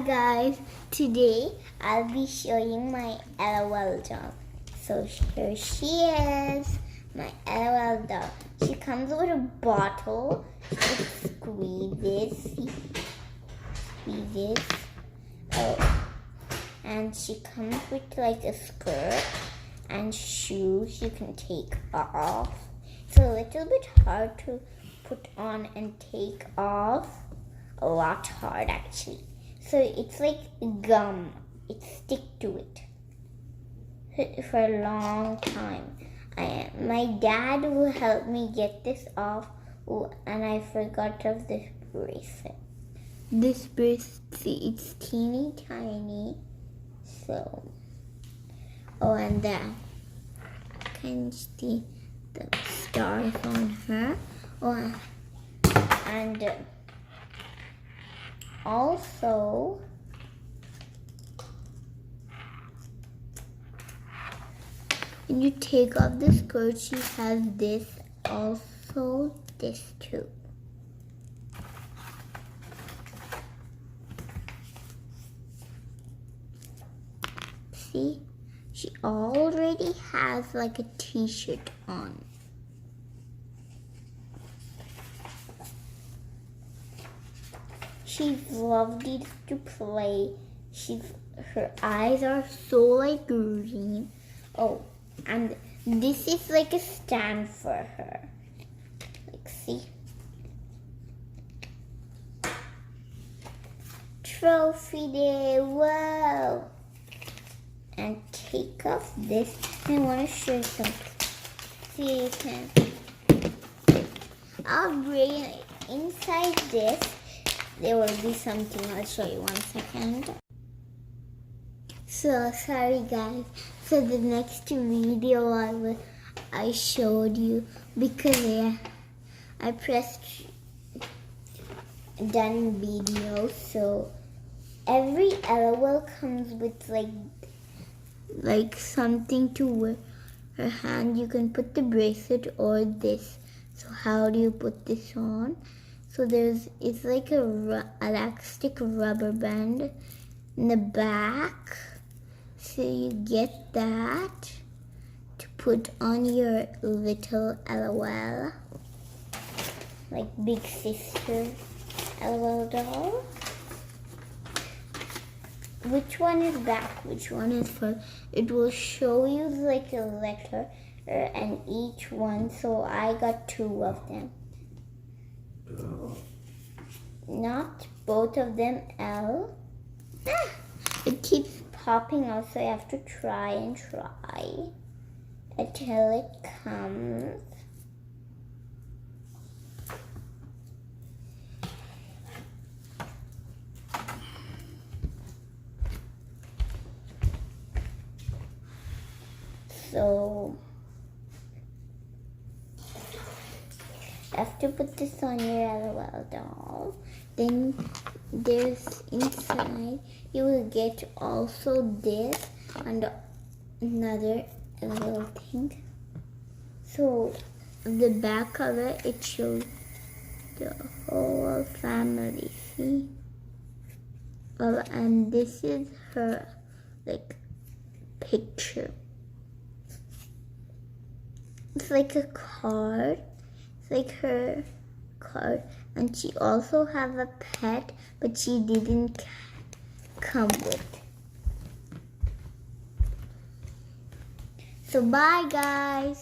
Guys, today I'll be showing my LOL doll. So here she is, my LOL doll. She comes with a bottle. It squeezes. Oh, and she comes with like a skirt and shoes you can take off. It's a little bit hard to put on and take off. A lot hard actually. So it's like gum. It sticks to it for a long time. My dad will help me get this off. And I forgot of this bracelet. This bracelet, see, it's teeny tiny. So, and that. Can you see the stars on her? And also, when you take off the skirt, she has this, also this too. See, she already has like a t-shirt on. She's lovely to play. Her eyes are so like green. Oh, and this is like a stand for her. Like, see? Trophy day, whoa! And take off this. I want to show you something. See, you can. I'll bring it inside this. There will be something. I'll show you 1 second. So sorry guys. So the next video I showed you because I pressed done video. So every LOL comes with like something to wear her hand. You can put the bracelet or this. So how do you put this on? So it's like a elastic rubber band in the back. So you get that to put on your little LOL, like big sister LOL doll. Which one is back? Which one is front? It will show you like a letter and each one. So I got 2 of them. Not both of them L. It keeps popping out, so I have to try and try until it comes. So you have to put this on your LOL doll. Then there's inside, you will get also this and another little thing. So the back cover, it shows the whole family, see? Well, and this is her like picture. It's like a card. It's like her card. And she also have a pet, but she didn't come with. So bye guys.